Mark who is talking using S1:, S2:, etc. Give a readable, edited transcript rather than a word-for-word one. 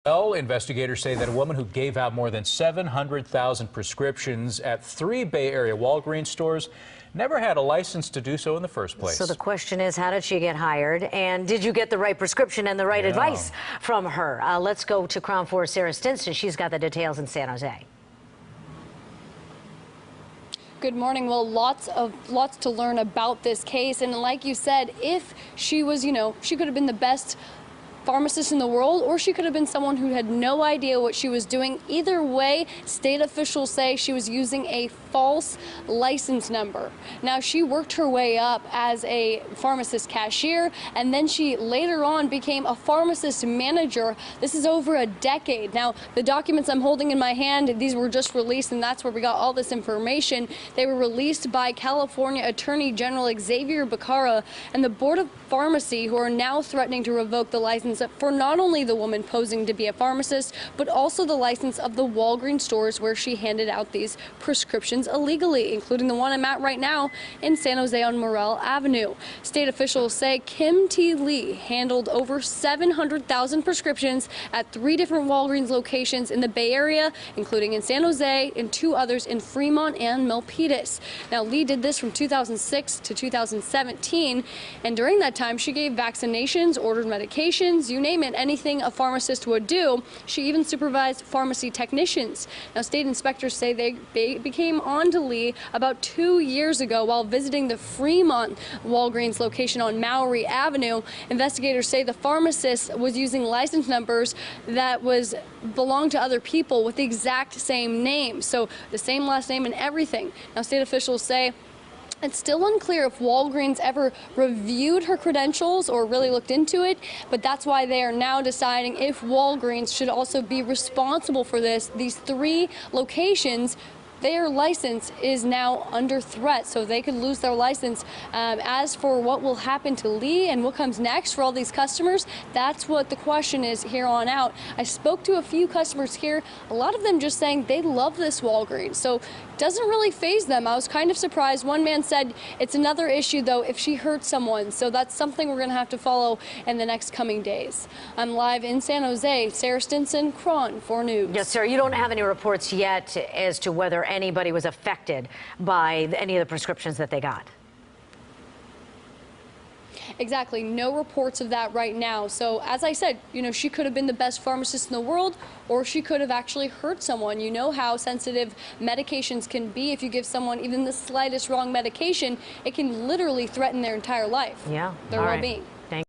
S1: Well, investigators say that a woman who gave out more than 700,000 prescriptions at 3 Bay Area Walgreens stores never had a license to do so in the first place.
S2: So the question is, how did she get hired? And did you get the right prescription and the right advice from her? Let's go to Crown 4's Sarah Stinson. She's got the details in San Jose.
S3: Good morning. Well, lots to learn about this case. And like you said, if she was, she could have been the best pharmacist in the world, or she could have been someone who had no idea what she was doing. Either way, state officials say she was using a false license number. Now, she worked her way up as a pharmacist cashier, and then she later on became a pharmacist manager. This is over a decade. Now, the documents I'm holding in my hand, these were just released, and that's where we got all this information. They were released by California Attorney General Xavier Becerra and the Board of Pharmacy, who are now threatening to revoke the license for not only the woman posing to be a pharmacist, but also the license of the Walgreens stores where she handed out these prescriptions illegally, including the one I'm at right now in San Jose on Morel Avenue. State officials say Kim T. Lee handled over 700,000 prescriptions at 3 different Walgreens locations in the Bay Area, including in San Jose and 2 others in Fremont and Milpitas. Now, Lee did this from 2006 to 2017, and during that time, she gave vaccinations, ordered medications, you name it, anything a pharmacist would do. She even supervised pharmacy technicians. Now, state inspectors say they became on to Lee about 2 years ago while visiting the Fremont Walgreens location on Maury Avenue. Investigators say the pharmacist was using license numbers that belonged to other people with the exact same name, so the same last name and everything. Now, state officials say it's still unclear if Walgreens ever reviewed her credentials or really looked into it, but that's why they are now deciding if Walgreens should also be responsible for this. These 3 locations, their license is now under threat, so they could lose their license. As for what will happen to Lee and what comes next for all these customers, that's what the question is here on out. I spoke to a few customers here, a lot of them just saying they love this Walgreens, so it doesn't really faze them. I was kind of surprised. One man said it's another issue, though, if she hurts someone, so that's something we're going to have to follow in the next coming days. I'm live in San Jose. Sarah Stinson, Crown 4 News.
S2: Yes, sir. You don't have any reports yet as to whether anybody was affected by any of the prescriptions that they got?
S3: Exactly. No reports of that right now. So as I said, she could have been the best pharmacist in the world, or she could have actually hurt someone. You know how sensitive medications can be. If you give someone even the slightest wrong medication, it can literally threaten their entire life, their well-being.